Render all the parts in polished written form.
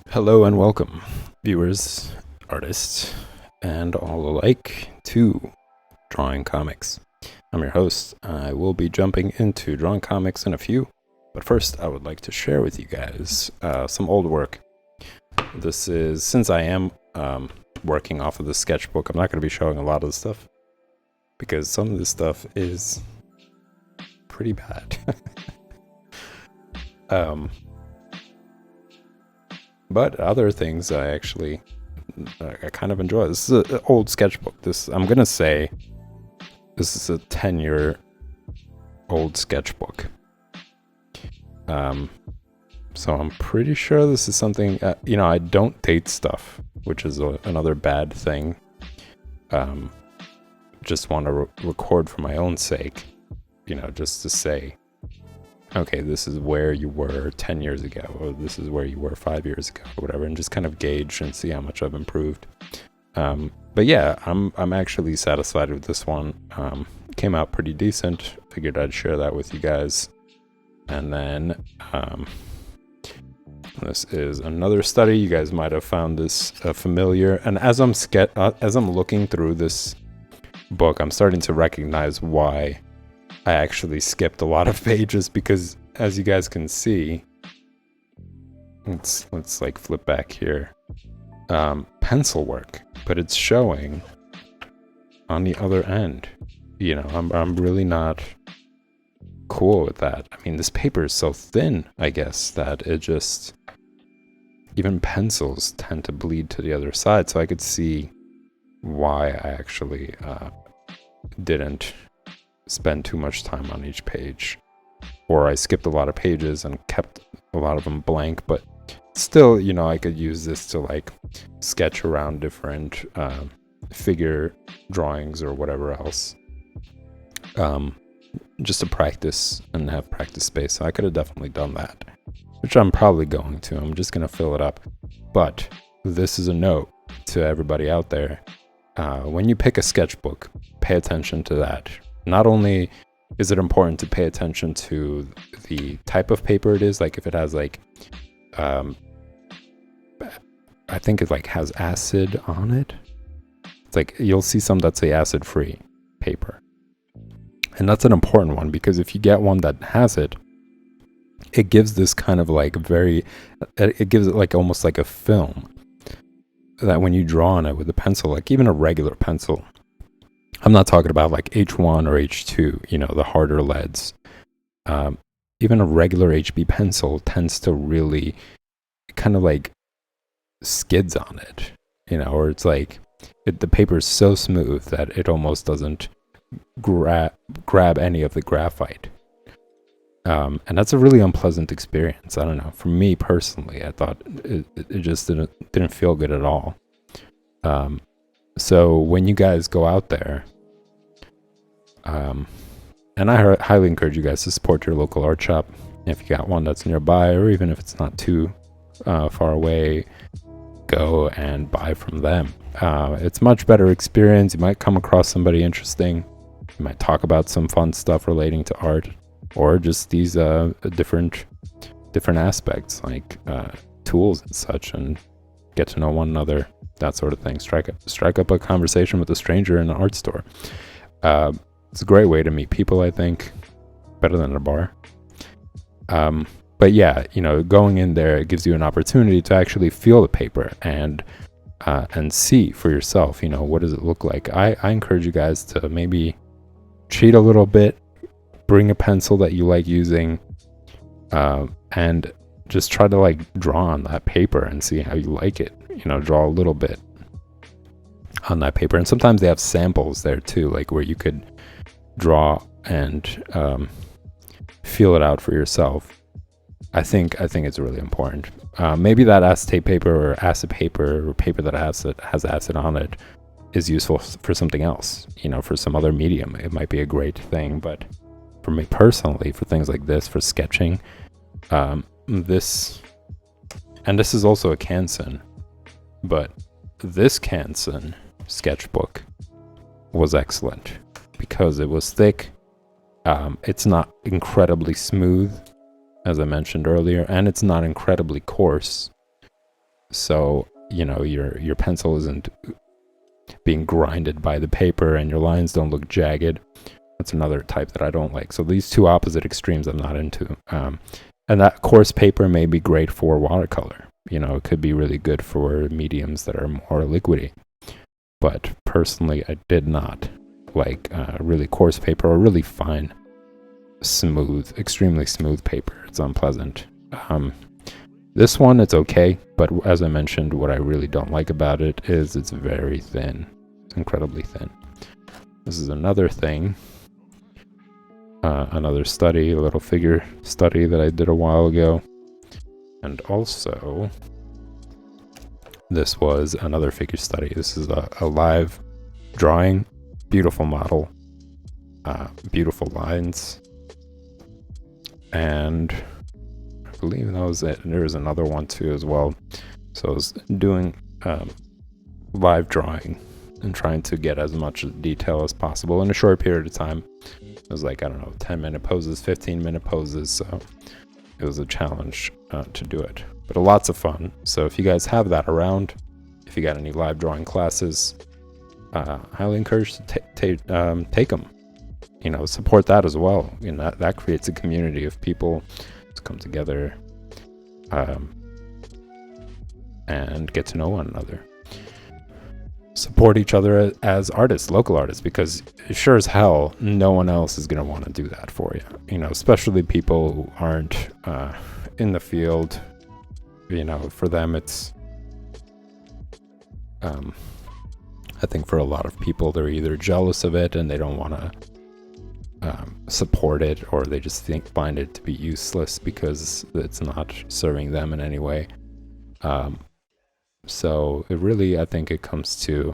Hello and welcome, viewers, artists, and all alike, to Drawing Comics. I'm your host. I will be jumping into Drawing Comics in a few, but first I would like to share with you guys some old work. This is, since I am working off of the sketchbook, I'm not going to be showing a lot of the stuff, because some of this stuff is pretty bad. But other things I actually I kind of enjoy. This is an old sketchbook. I'm gonna say this is a 10-year old sketchbook. So I'm pretty sure this is something. I don't date stuff, which is another bad thing. Just want to record for my own sake. Just to say, okay, this is where you were 10 years ago, or this is where you were 5 years ago, or whatever, and just kind of gauge and see how much I've improved. But yeah, I'm actually satisfied with this one. Came out pretty decent. Figured I'd share that with you guys. And then this is another study. You guys might have found this familiar. And as I'm looking through this book, I'm starting to recognize why I actually skipped a lot of pages, because as you guys can see, let's like flip back here, pencil work, but it's showing on the other end. I'm really not cool with that. I mean, this paper is so thin, I guess, that it just, even pencils tend to bleed to the other side. So I could see why I actually didn't spend too much time on each page, or I skipped a lot of pages and kept a lot of them blank. But still, I could use this to like sketch around different figure drawings or whatever else, just to practice and have practice space. So I could have definitely done that, which I'm probably going to. I'm just going to fill it up. But this is a note to everybody out there. When you pick a sketchbook, pay attention to that. Not only is it important to pay attention to the type of paper it is, like if it has like, I think it like has acid on it. It's like, you'll see some that say acid-free paper. And that's an important one, because if you get one that has it, it gives this kind of like it gives it like almost like a film that when you draw on it with a pencil, like even a regular pencil, I'm not talking about like H1 or H2, the harder leads. Even a regular HB pencil tends to really kind of like skids on it, or it's like the paper is so smooth that it almost doesn't grab any of the graphite. And that's a really unpleasant experience. I don't know. For me personally, I thought it just didn't feel good at all. So when you guys go out there, and I highly encourage you guys to support your local art shop. If you got one that's nearby, or even if it's not too far away, go and buy from them. It's much better experience. You might come across somebody interesting. You might talk about some fun stuff relating to art, or just these different aspects, like tools and such, and get to know one another, that sort of thing. Strike up a conversation with a stranger in an art store. It's a great way to meet people, I think. Better than a bar. But yeah, going in there, it gives you an opportunity to actually feel the paper and see for yourself, what does it look like. I encourage you guys to maybe cheat a little bit, bring a pencil that you like using, and just try to like draw on that paper and see how you like it. Draw a little bit on that paper. And sometimes they have samples there too, like where you could draw and feel it out for yourself. I think it's really important. Maybe that acetate paper or acid paper or paper that has acid on it is useful for something else, for some other medium. It might be a great thing. But for me personally, for things like this, for sketching, this is also a Canson, but this Canson sketchbook was excellent because it was thick. It's not incredibly smooth, as I mentioned earlier, and it's not incredibly coarse. so your pencil isn't being grinded by the paper and your lines don't look jagged. That's another type that I don't like. So these two opposite extremes I'm not into. And that coarse paper may be great for watercolor. It could be really good for mediums that are more liquidy. But personally, I did not like really coarse paper or really fine, smooth, extremely smooth paper. It's unpleasant. This one, it's okay, but as I mentioned, what I really don't like about it is it's very thin. It's incredibly thin. This is another thing, another study, a little figure study that I did a while ago. And also, this was another figure study. This is a live drawing, beautiful model, beautiful lines, and I believe that was it. And there was another one too as well. So I was doing live drawing and trying to get as much detail as possible in a short period of time. It was like, 10-minute poses, 15-minute poses. So it was a challenge to do it, but lots of fun. So if you guys have that around, if you got any live drawing classes, highly encourage to take them. Support that as well. That creates a community of people to come together and get to know one another. Support each other as artists, local artists, because sure as hell no one else is going to want to do that for you. Especially people who aren't in the field. For them it's I think for a lot of people, they're either jealous of it and they don't want to support it, or they just find it to be useless because it's not serving them in any way. So it really, I think it comes to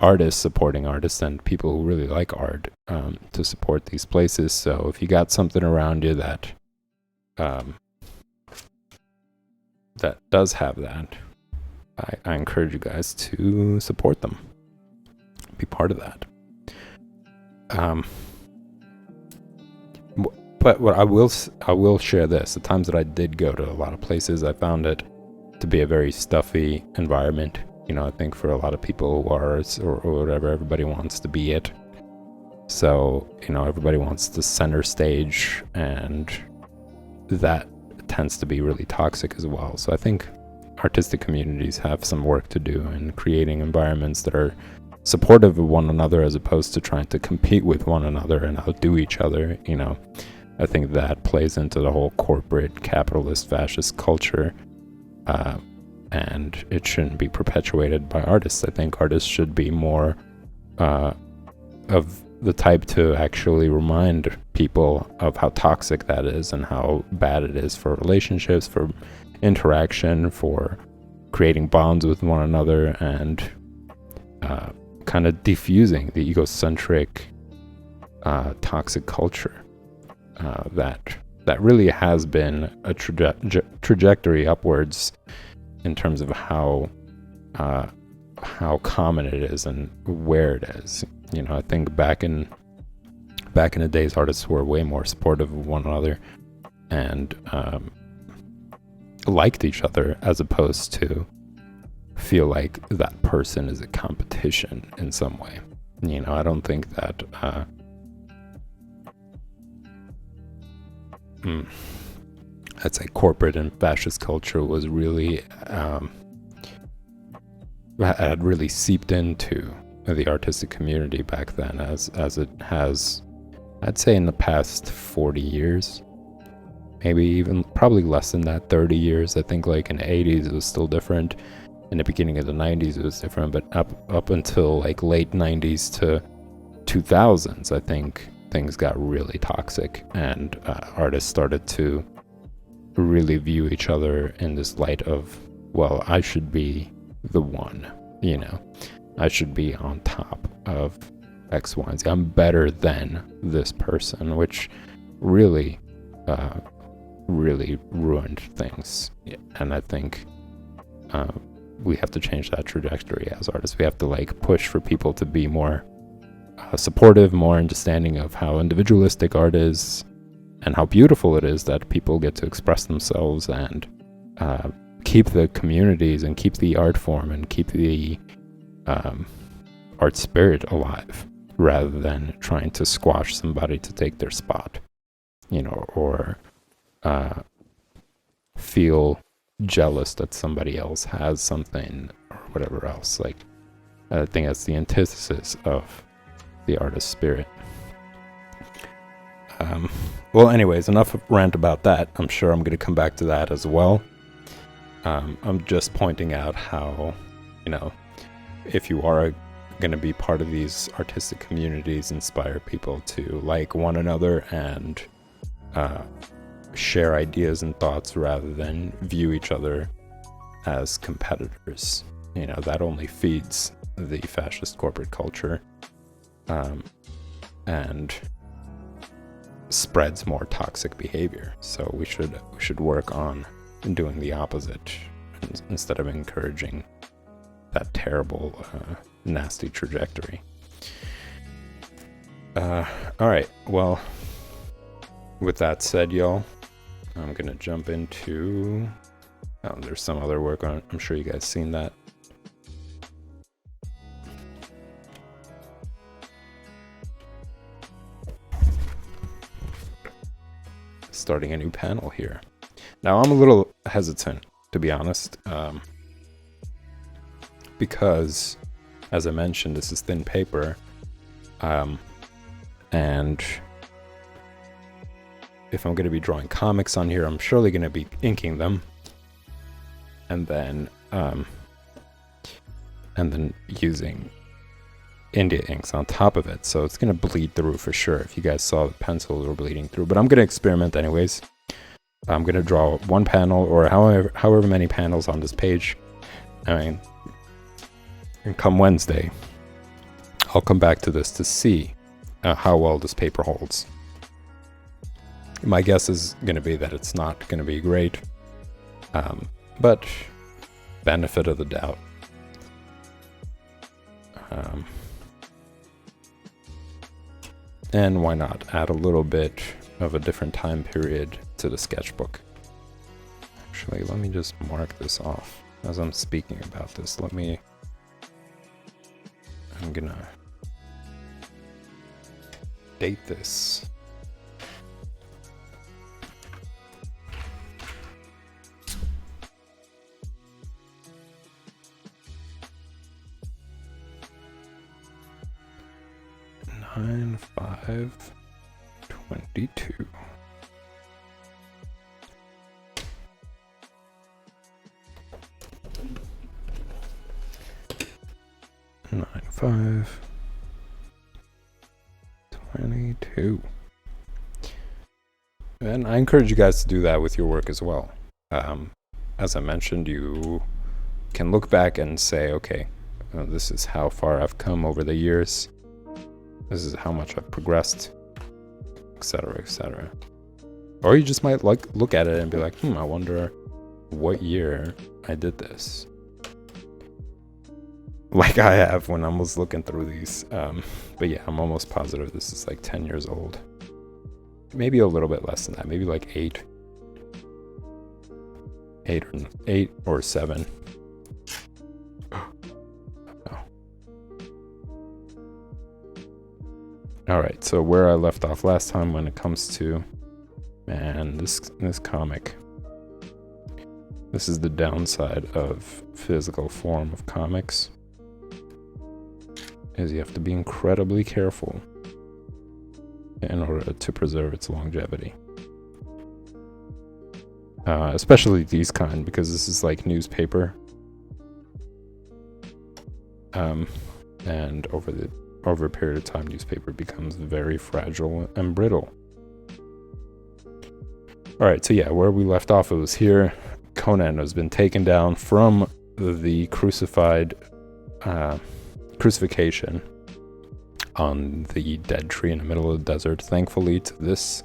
artists supporting artists and people who really like art to support these places. So if you got something around you that does have that, I encourage you guys to support them, be part of that. But what I will share this: the times that I did go to a lot of places, I found it to be a very stuffy environment. I think for a lot of people who are artists or whatever, everybody wants to be it. So everybody wants the center stage, and that tends to be really toxic as well. So I think artistic communities have some work to do in creating environments that are supportive of one another, as opposed to trying to compete with one another and outdo each other. I think that plays into the whole corporate, capitalist, fascist culture, and it shouldn't be perpetuated by artists. I think artists should be more of the type to actually remind people of how toxic that is and how bad it is for relationships, for interaction, for creating bonds with one another, and kind of diffusing the egocentric, toxic culture that really has been a trajectory upwards in terms of how common it is and where it is. I think back in the days, artists were way more supportive of one another and liked each other, as opposed to feel like that person is a competition in some way. I don't think that I'd say corporate and fascist culture was really had really seeped into the artistic community back then, as it has, I'd say, in the past 40 years, maybe even probably less than that, 30 years. I think like in the 80s it was still different. In the beginning of the 90s it was different, but up until like late 90s to 2000s, I think things got really toxic, and artists started to really view each other in this light of, well, I should be the one, I should be on top of X, Y, and Z. I'm better than this person, which really ruined things. And I think we have to change that trajectory as artists. We have to push for people to be more supportive, more understanding of how individualistic art is and how beautiful it is that people get to express themselves and keep the communities and keep the art form and keep the art spirit alive, rather than trying to squash somebody to take their spot, or feel jealous that somebody else has something or whatever else. Like, I think that's the antithesis of the artist spirit. Well, anyways, enough rant about that. I'm sure I'm going to come back to that as well. I'm just pointing out how, if you are going to be part of these artistic communities, inspire people to like one another and share ideas and thoughts rather than view each other as competitors. That only feeds the fascist corporate culture and spreads more toxic behavior. So we should work on doing the opposite instead of encouraging that terrible, nasty trajectory. All right. Well, with that said, y'all, I'm gonna jump into. Oh, there's some other work on it. I'm sure you guys seen that. Starting a new panel here. Now I'm a little hesitant, to be honest, because, as I mentioned, this is thin paper, and if I'm going to be drawing comics on here, I'm surely going to be inking them, and then using India inks on top of it, so it's going to bleed through for sure. If you guys saw the pencils were bleeding through, but I'm going to experiment anyways. I'm going to draw one panel or however many panels on this page. And come Wednesday, I'll come back to this to see how well this paper holds. My guess is going to be that it's not going to be great, but benefit of the doubt. And why not add a little bit of a different time period to the sketchbook. Actually, let me just mark this off as I'm speaking about this. I'm gonna date this. Nine 5/22. Nine 5/22. And I encourage you guys to do that with your work as well. As I mentioned, you can look back and say, okay, this is how far I've come over the years. This is how much I've progressed, etc., etc. Or you just might look at it and be like, I wonder what year I did this. Like I have when I was looking through these. But yeah, I'm almost positive this is like 10 years old. Maybe a little bit less than that. Maybe like 8 or 7. Alright, so where I left off last time when it comes to, man, this comic. This is the downside of physical form of comics, is you have to be incredibly careful in order to preserve its longevity. Especially these kind, because this is like newspaper. And over a period of time, newspaper becomes very fragile and brittle. Alright, so yeah, where we left off, it was here. Conan has been taken down from the crucifixion on the dead tree in the middle of the desert. Thankfully to this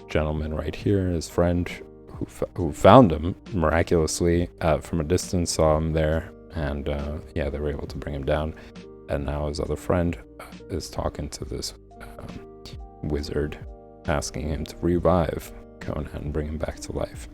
gentleman right here, his friend who found him miraculously from a distance, saw him there, and they were able to bring him down. And now his other friend is talking to this wizard, asking him to revive Conan and bring him back to life.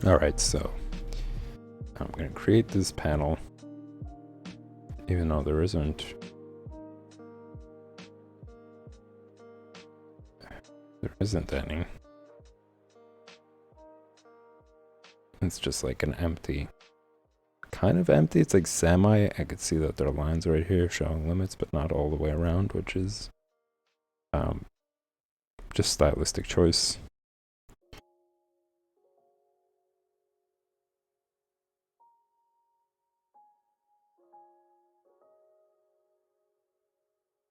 Alright, so I'm going to create this panel, even though there isn't any. It's just like an empty, kind of empty. It's like semi. I could see that there are lines right here showing limits, but not all the way around, which is just stylistic choice.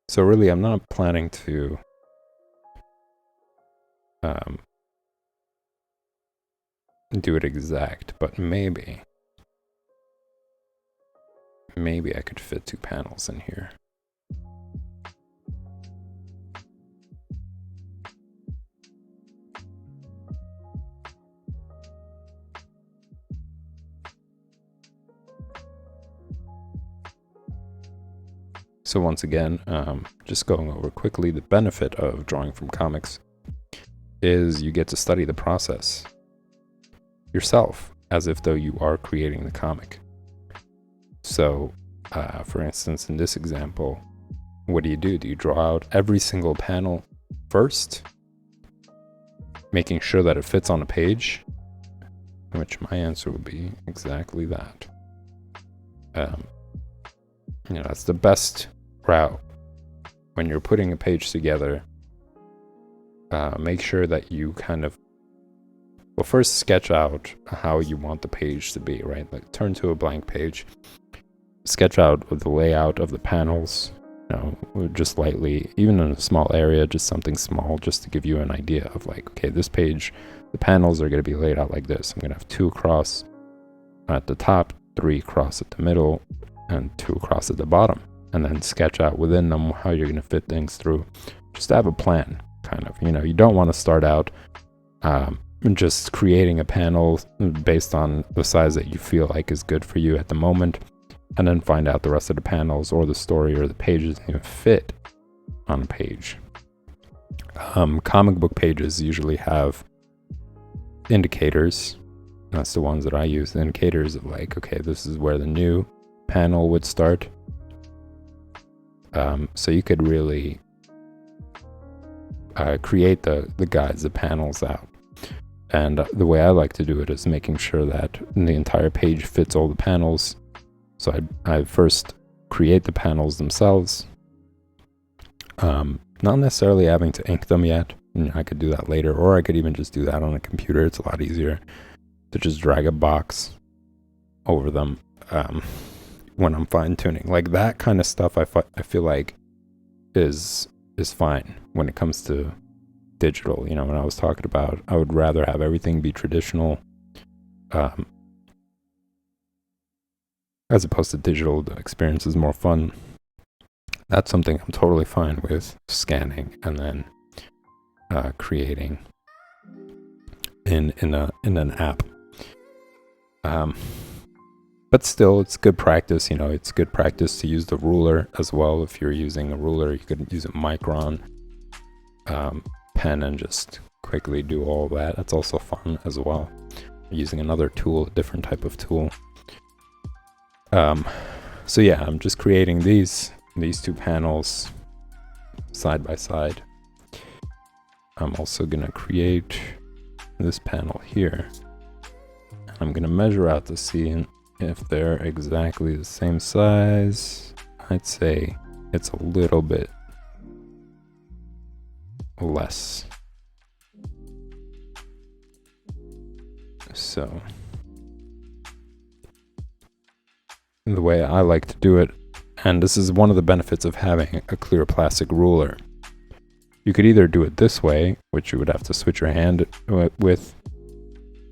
So really, I'm not planning to do it exact, but maybe I could fit 2 panels in here. So once again, just going over quickly, the benefit of drawing from comics is you get to study the process yourself, as if though you are creating the comic. So, for instance, in this example, what do? Do you draw out every single panel first, making sure that it fits on a page? Which my answer would be exactly that. That's the best route when you're putting a page together. Make sure that you kind of, well, first sketch out how you want the page to be, right? Like turn to a blank page, sketch out the layout of the panels, just lightly, even in a small area, just something small, just to give you an idea of like, okay, this page, the panels are going to be laid out like this. I'm going to have 2 across at the top, 3 across at the middle, and 2 across at the bottom, and then sketch out within them how you're going to fit things through, just to have a plan, kind of. You don't want to start out just creating a panel based on the size that you feel like is good for you at the moment, and then find out the rest of the panels or the story or the pages even fit on a page. Comic book pages usually have indicators. That's the ones that I use, the indicators of like, okay, this is where the new panel would start. So you could really create the guides, the panels out. And the way I like to do it is making sure that the entire page fits all the panels. So I first create the panels themselves, not necessarily having to ink them yet. I could do that later, or I could even just do that on a computer. It's a lot easier to just drag a box over them when I'm fine-tuning. Like that kind of stuff I feel like is fine when it comes to digital. When I was talking about, I would rather have everything be traditional as opposed to digital. The experience is more fun. That's something I'm totally fine with, scanning and then creating in an app. But still, it's good practice. It's good practice to use the ruler as well. If you're using a ruler, you could use a Micron pen and just quickly do all that. That's also fun as well. Using another tool, a different type of tool. So yeah, I'm just creating these 2 panels side by side. I'm also gonna create this panel here. I'm gonna measure out to see if they're exactly the same size. I'd say it's a little bit less. So the way I like to do it, and this is one of the benefits of having a clear plastic ruler, you could either do it this way, which you would have to switch your hand with,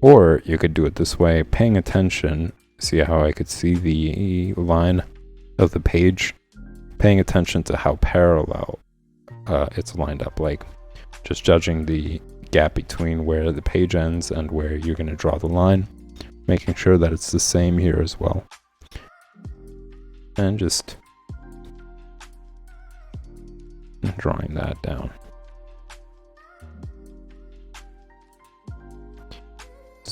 or you could do it this way, paying attention. See how I could see the line of the page, paying attention to how parallel it's lined up, like just judging the gap between where the page ends and where you're going to draw the line, making sure that it's the same here as well. And just drawing that down.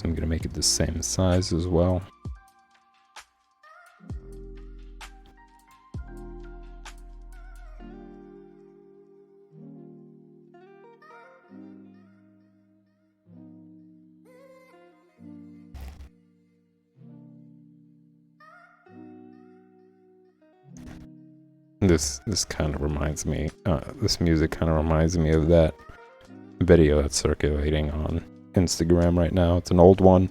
Some I'm gonna make it the same size as well. This kind of reminds me, this music kind of reminds me of that video that's circulating on Instagram right now. It's an old one,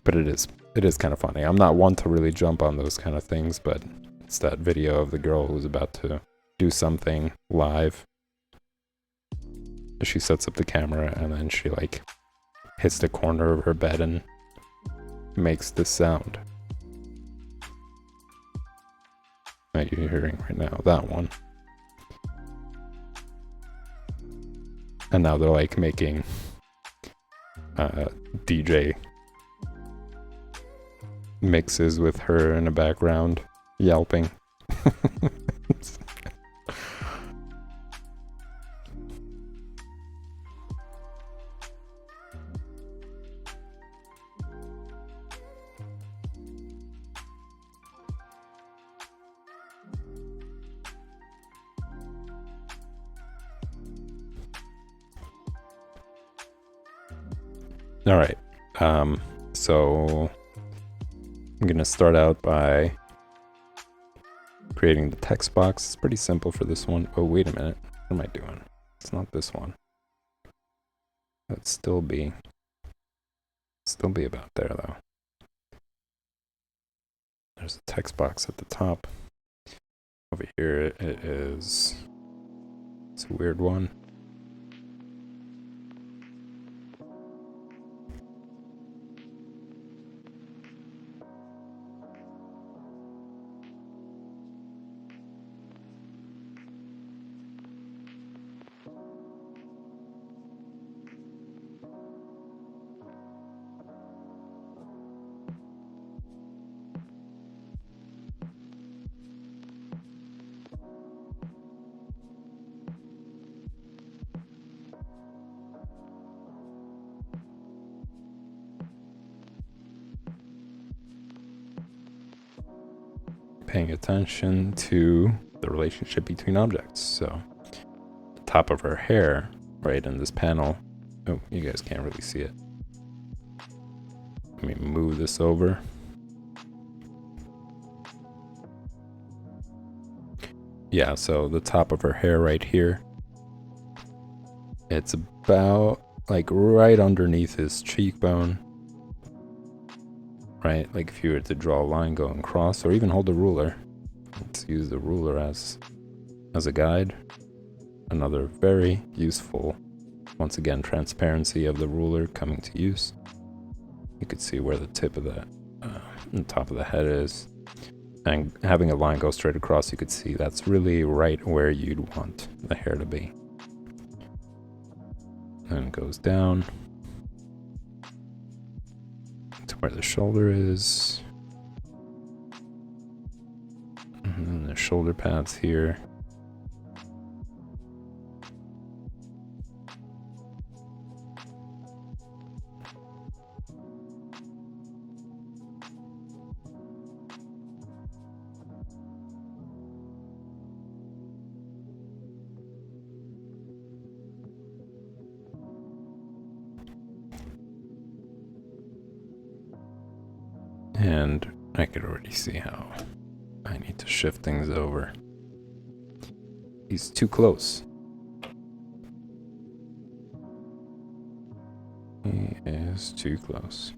but it is kind of funny. I'm not one to really jump on those kind of things, but it's that video of the girl who's about to do something live. She sets up the camera and then she like hits the corner of her bed and makes this sound that you're hearing right now, that one. And now they're like making DJ mixes with her in the background yelping. All right, so I'm gonna start out by creating the text box. It's pretty simple for this one. Oh, wait a minute. What am I doing? It's not this one. Let's still be about there though. There's a text box at the top. Over here it is, it's a weird one. Paying attention to the relationship between objects. So the top of her hair, right in this panel. Oh, you guys can't really see it. Let me move this over. Yeah, so the top of her hair right here, it's about like right underneath his cheekbone. Right, like if you were to draw a line going across, or even hold a ruler. Let's use the ruler as a guide. Another very useful, once again, transparency of the ruler coming to use. You could see where the tip of the top of the head is, and having a line go straight across, you could see that's really right where you'd want the hair to be. And it goes down to where the shoulder is, and then the shoulder pads here. And I could already see how I need to shift things over. He's too close. He is too close.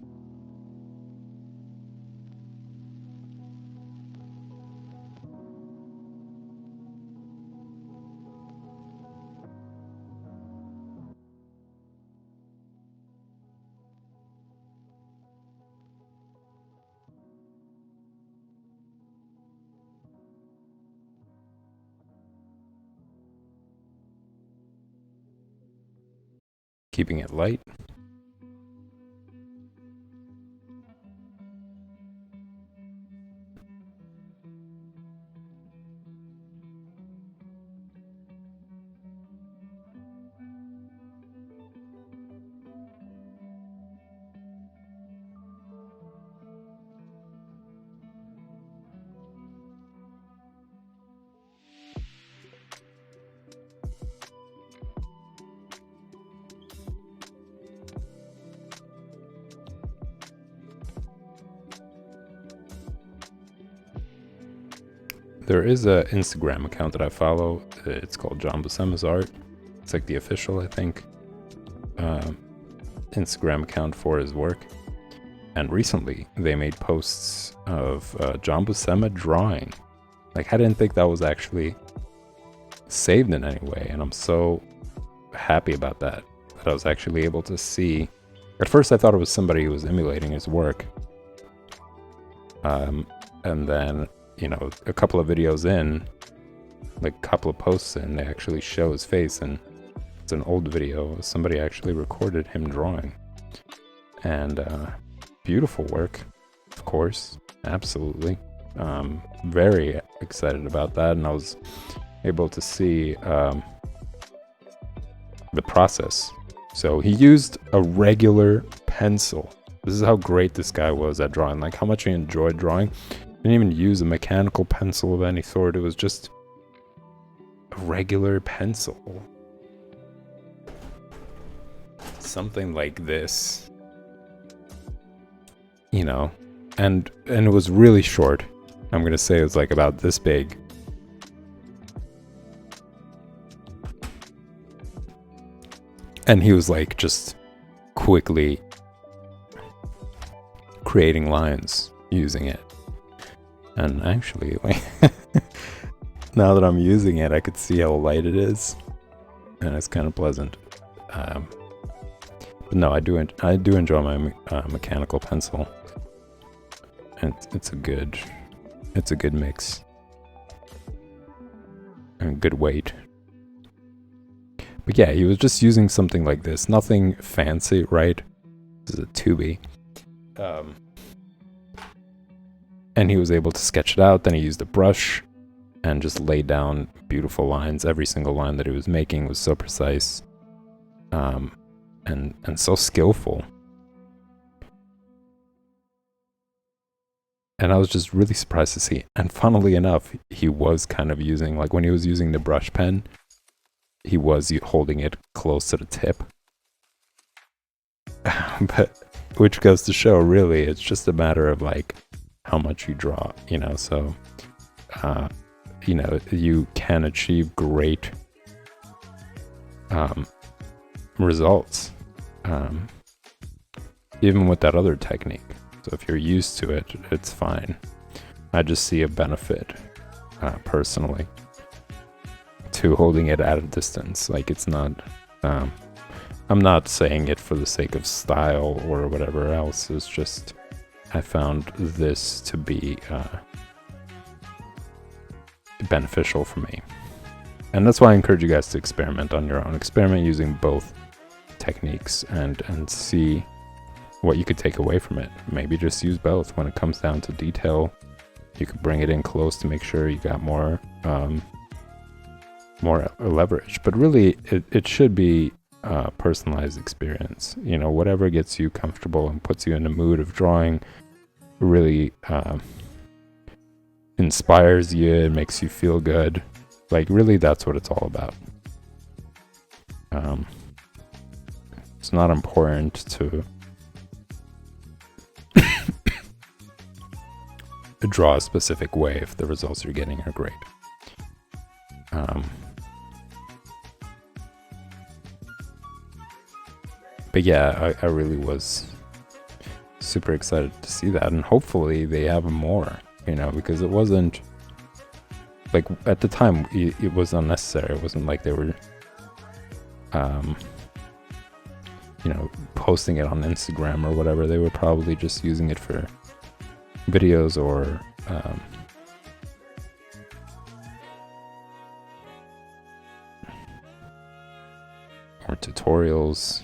Keeping it light. there is a Instagram account that I follow. It's called John Buscema's Art. It's like the official, I think, Instagram account for his work. And recently, they made posts of John Buscema drawing. Like, I didn't think that was actually saved in any way, and I'm so happy about that I was actually able to see. At first, I thought it was somebody who was emulating his work. And then, you know, a couple of videos in, like a couple of posts in, they actually show his face, and it's an old video. Somebody actually recorded him drawing. And beautiful work, of course, absolutely. Very excited about that, and I was able to see the process. So he used a regular pencil. This is how great this guy was at drawing, like how much he enjoyed drawing. He didn't even use a mechanical pencil of any sort. It was just a regular pencil. Something like this. You know, and it was really short. I'm gonna say it was like about this big. And he was like just quickly creating lines using it. And actually, like, now that I'm using it, I could see how light it is, and it's kind of pleasant. But no, I do enjoy my mechanical pencil, and it's a good mix and good weight. But yeah, he was just using something like this, nothing fancy, right? This is a 2B. And he was able to sketch it out. Then he used a brush and just laid down beautiful lines. Every single line that he was making was so precise, and so skillful. And I was just really surprised to see. And funnily enough, he was kind of using, like when he was using the brush pen, he was holding it close to the tip. But which goes to show, really, it's just a matter of like how much you draw, you know. So you know, you can achieve great results even with that other technique. So if you're used to it, it's fine. I just see a benefit personally to holding it at a distance. Like, it's not I'm not saying it for the sake of style or whatever else. It's just I found this to be beneficial for me. And that's why I encourage you guys to experiment on your own. Experiment using both techniques and see what you could take away from it. Maybe just use both. When it comes down to detail, you could bring it in close to make sure you got more leverage. But really, it should be a personalized experience. You know, whatever gets you comfortable and puts you in the mood of drawing really inspires you, it makes you feel good. Like, really, that's what it's all about. It's not important to draw a specific way if the results you're getting are great. But yeah, I really was super excited to see that, and hopefully they have more, you know, because it wasn't like, at the time it was unnecessary. It wasn't like they were you know, posting it on Instagram or whatever. They were probably just using it for videos or tutorials.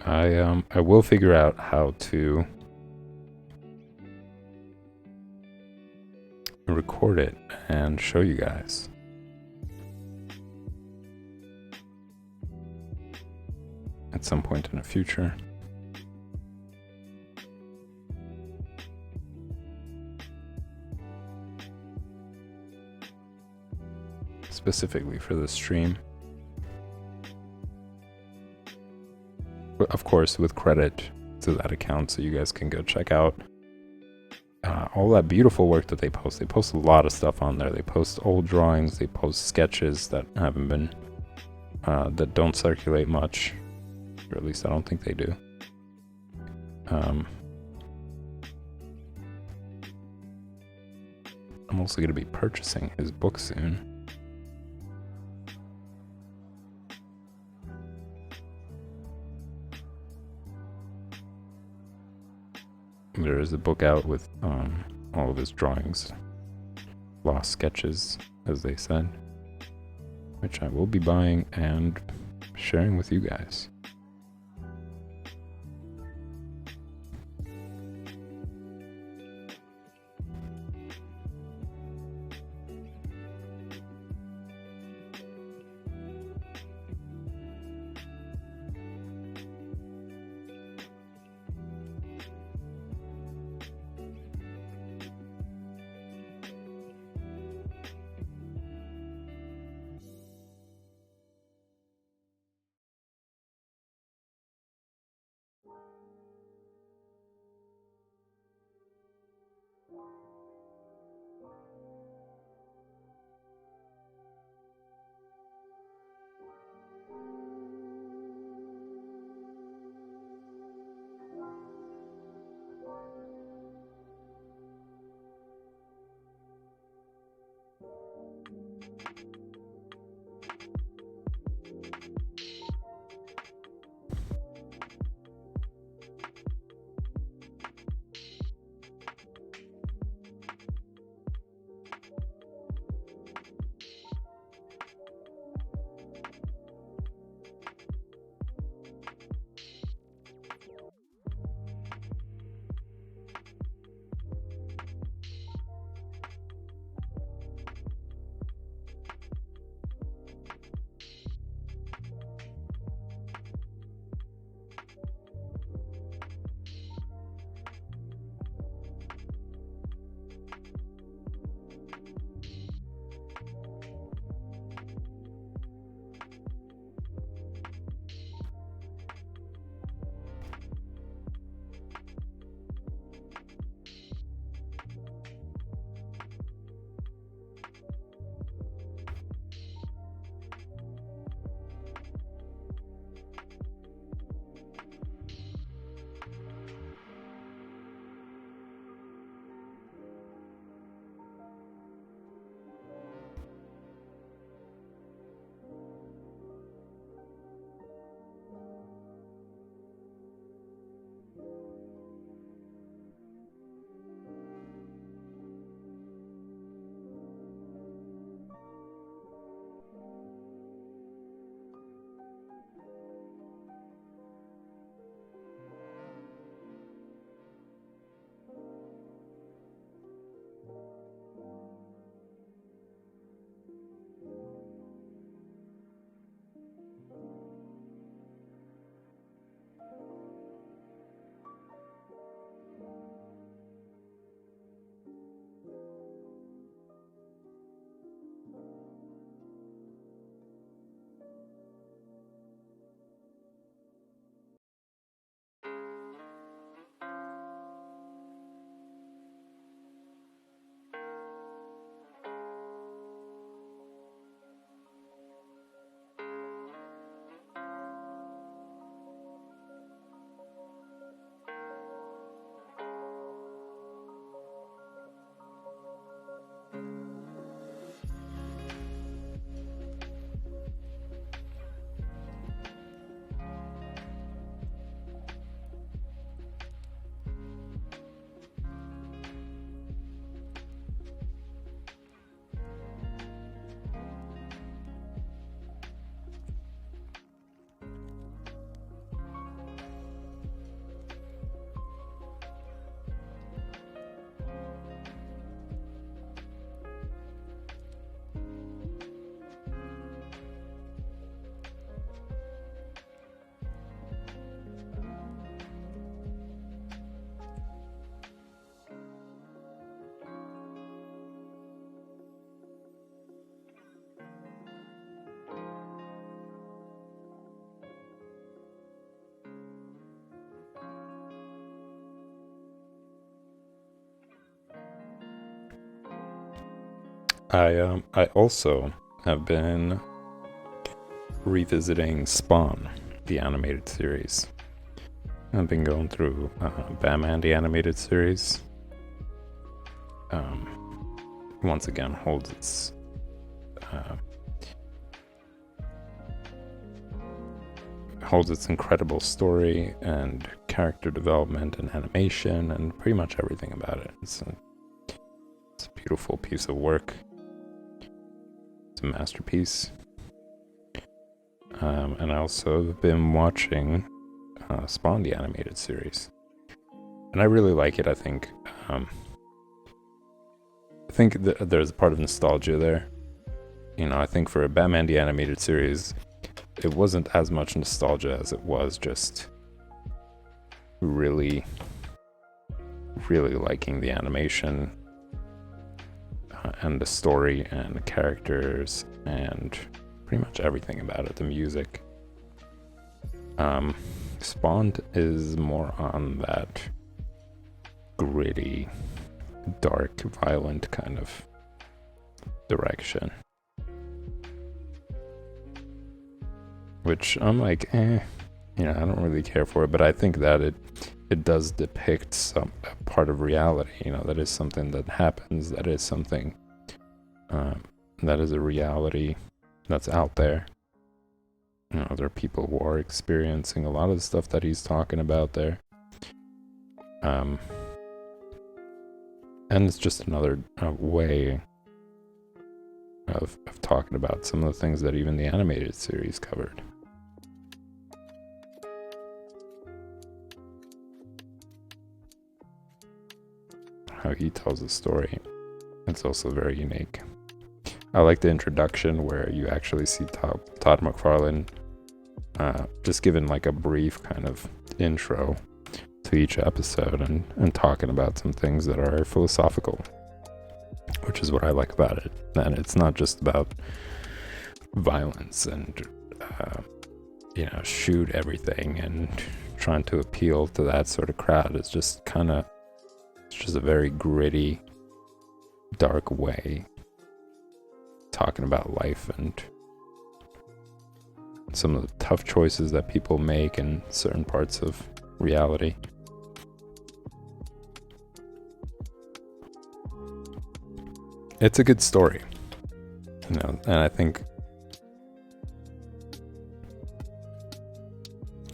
I will figure out how to record it and show you guys. At some point in the future. Specifically for the stream. But of course, with credit to that account, so you guys can go check out all that beautiful work that they post. They post a lot of stuff on there. They post old drawings, they post sketches that haven't been, that don't circulate much. Or at least I don't think they do. I'm also going to be purchasing his book soon. There is a book out with all of his drawings, lost sketches, as they said, which I will be buying and sharing with you guys. I also have been revisiting Spawn, the animated series. I've been going through Batman the animated series. Once again holds its incredible story and character development and animation and pretty much everything about it. It's a beautiful piece of work. It's a masterpiece. And I also have been watching Spawn the animated series, and I really like it. I think there's a part of nostalgia there. I think for a Batman the animated series, it wasn't as much nostalgia as it was just really, really liking the animation and the story and the characters and pretty much everything about it, the music. Spawned is more on that gritty, dark, violent kind of direction. Which I'm like, I don't really care for it, but I think that it does depict a part of reality, that is something that happens, that is something, that is a reality that's out there. There are people who are experiencing a lot of the stuff that he's talking about there. And it's just another way of talking about some of the things that even the animated series covered. How he tells the story. It's also very unique. I like the introduction where you actually see Todd McFarlane just given like a brief kind of intro to each episode and talking about some things that are philosophical, which is what I like about it. And it's not just about violence and shoot everything and trying to appeal to that sort of crowd. It's just a very gritty, dark way talking about life and some of the tough choices that people make in certain parts of reality. It's a good story, and I think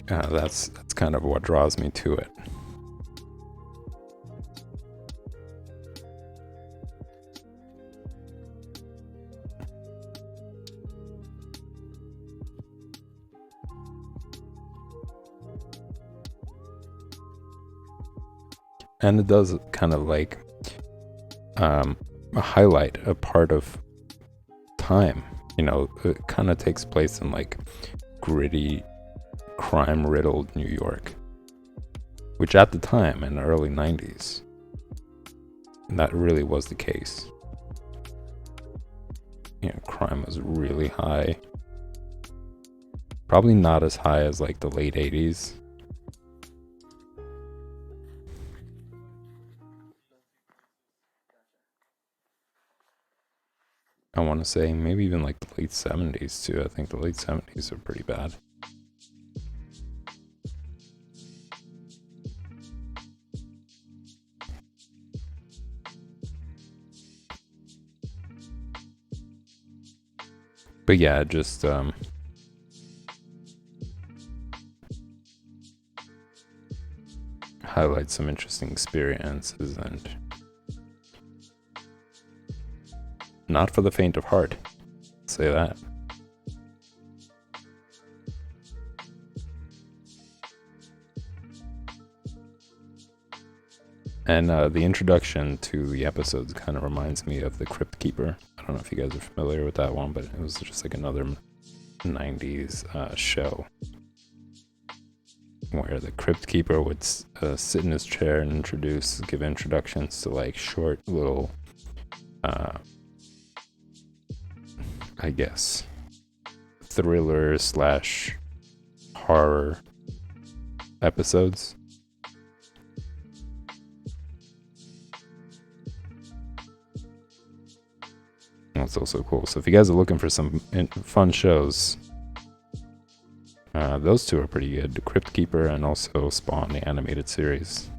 that's kind of what draws me to it. And it does kind of like highlight a part of time. It kind of takes place in like gritty, crime-riddled New York, which at the time in the early 90s, that really was the case. Crime was really high. Probably not as high as like the late 80s. I want to say maybe even like the late 70s too. I think the late 70s are pretty bad. But yeah, just highlight some interesting experiences and not for the faint of heart. I'll say that. And the introduction to the episodes kind of reminds me of The Crypt Keeper. I don't know if you guys are familiar with that one, but it was just like another 90s show where the Crypt Keeper would sit in his chair and give introductions to like short little I guess thriller / horror episodes. That's also cool. So if you guys are looking for some fun shows, those two are pretty good. The Crypt Keeper and also Spawn, the animated series.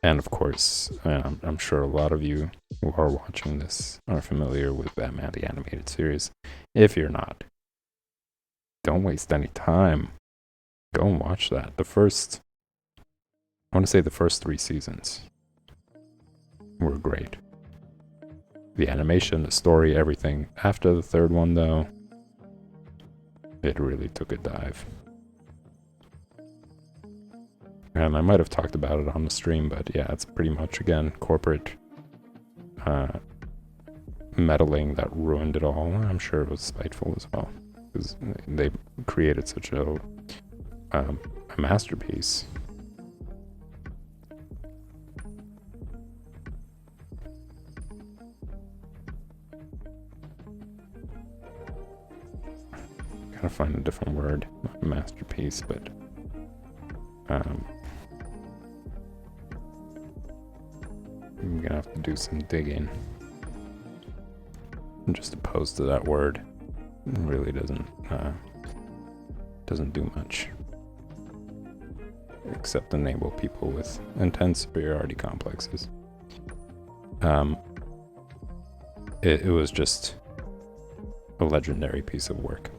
And of course, I'm sure a lot of you who are watching this are familiar with Batman the Animated Series. If you're not, don't waste any time. Go and watch that. I want to say the first 3 seasons were great. The animation, the story, everything. After the 3rd one, though, it really took a dive. And I might have talked about it on the stream, but yeah, it's pretty much, again, corporate meddling that ruined it all. I'm sure it was spiteful as well, because they created such a masterpiece. Gotta find a different word, not masterpiece, but I'm gonna have to do some digging. I'm just opposed to that word. It really doesn't do much, except enable people with intense superiority complexes. It was just a legendary piece of work.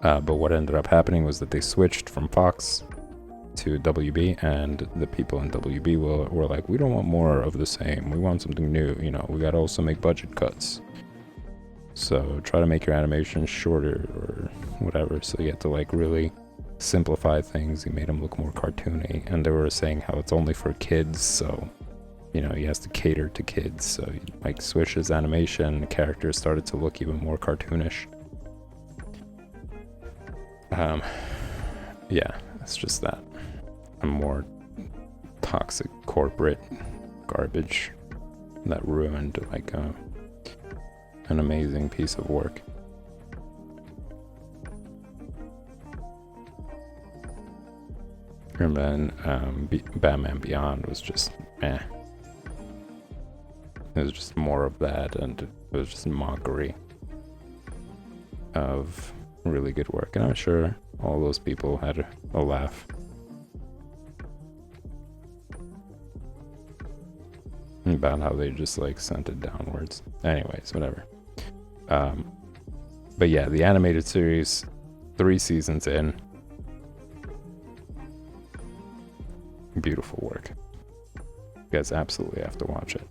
But what ended up happening was that they switched from Fox to WB, and the people in WB were like, we don't want more of the same. We want something new. You know, we gotta also make budget cuts. So try to make your animation shorter or whatever. So you have to like really simplify things. He made them look more cartoony, and they were saying how it's only for kids. So, you know, he has to cater to kids. So like switch his animation. The characters started to look even more cartoonish. Yeah, it's just that. A more toxic corporate garbage that ruined like an amazing piece of work. And then Batman Beyond was just It was just more of that, and it was just mockery of really good work. And I'm sure all those people had a laugh. About how they just like sent it downwards. Anyways, whatever. But yeah, the animated series, 3 seasons in. Beautiful work. You guys absolutely have to watch it.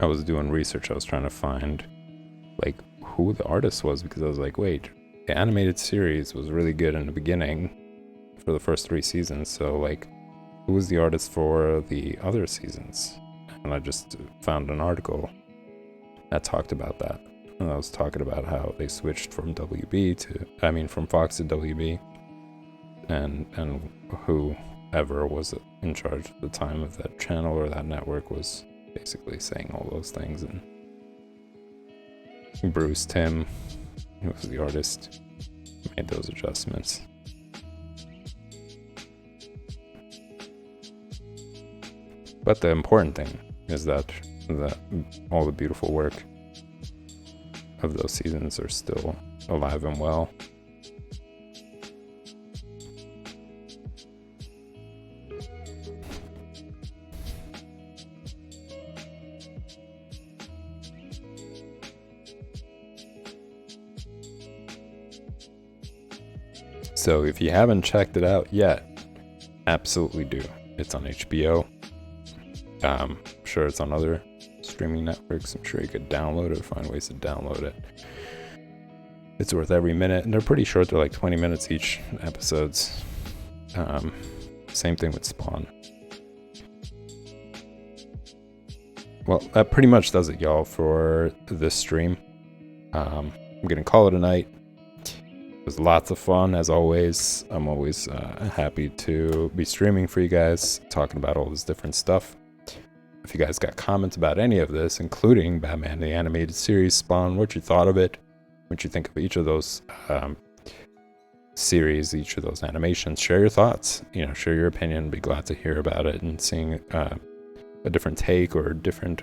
I was doing research. I was trying to find like who the artist was, because I was like, wait, the animated series was really good in the beginning for the first 3 seasons. So like, who was the artist for the other seasons? And I just found an article that talked about that. And I was talking about how they switched from from Fox to WB, and whoever was in charge at the time of that channel or that network was basically saying all those things. And Bruce Timm, who was the artist, made those adjustments. But the important thing is that all the beautiful work of those seasons are still alive and well. So if you haven't checked it out yet, absolutely do. It's on HBO. I'm sure it's on other streaming networks. I'm sure you could download it, find ways to download it. It's worth every minute, and they're pretty short. They're like 20 minutes each episodes. Same thing with Spawn. Well, that pretty much does it, y'all, for this stream. I'm going to call it a night. It was lots of fun, as always. I'm always happy to be streaming for you guys, talking about all this different stuff. If you guys got comments about any of this, including Batman the Animated Series, Spawn, what you thought of it, what you think of each of those series, each of those animations, share your thoughts. Share your opinion. Be glad to hear about it and seeing a different take or different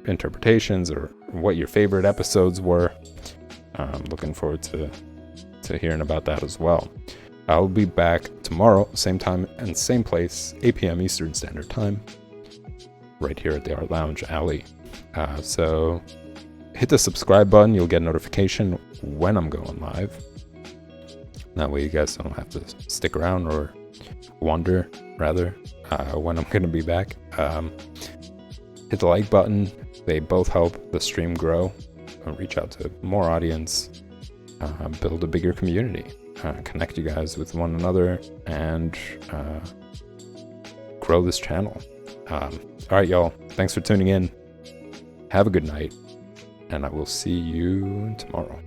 interpretations, or what your favorite episodes were. I'm looking forward to hearing about that as well. I'll be back tomorrow, same time and same place, 8 p.m. Eastern Standard Time, right here at the Art Lounge Alley. So hit the subscribe button. You'll get a notification when I'm going live. That way you guys don't have to stick around or wonder, rather, when I'm going to be back. Hit the like button. They both help the stream grow, reach out to more audience, build a bigger community, connect you guys with one another, and grow this channel. All right, y'all. Thanks for tuning in. Have a good night, and I will see you tomorrow.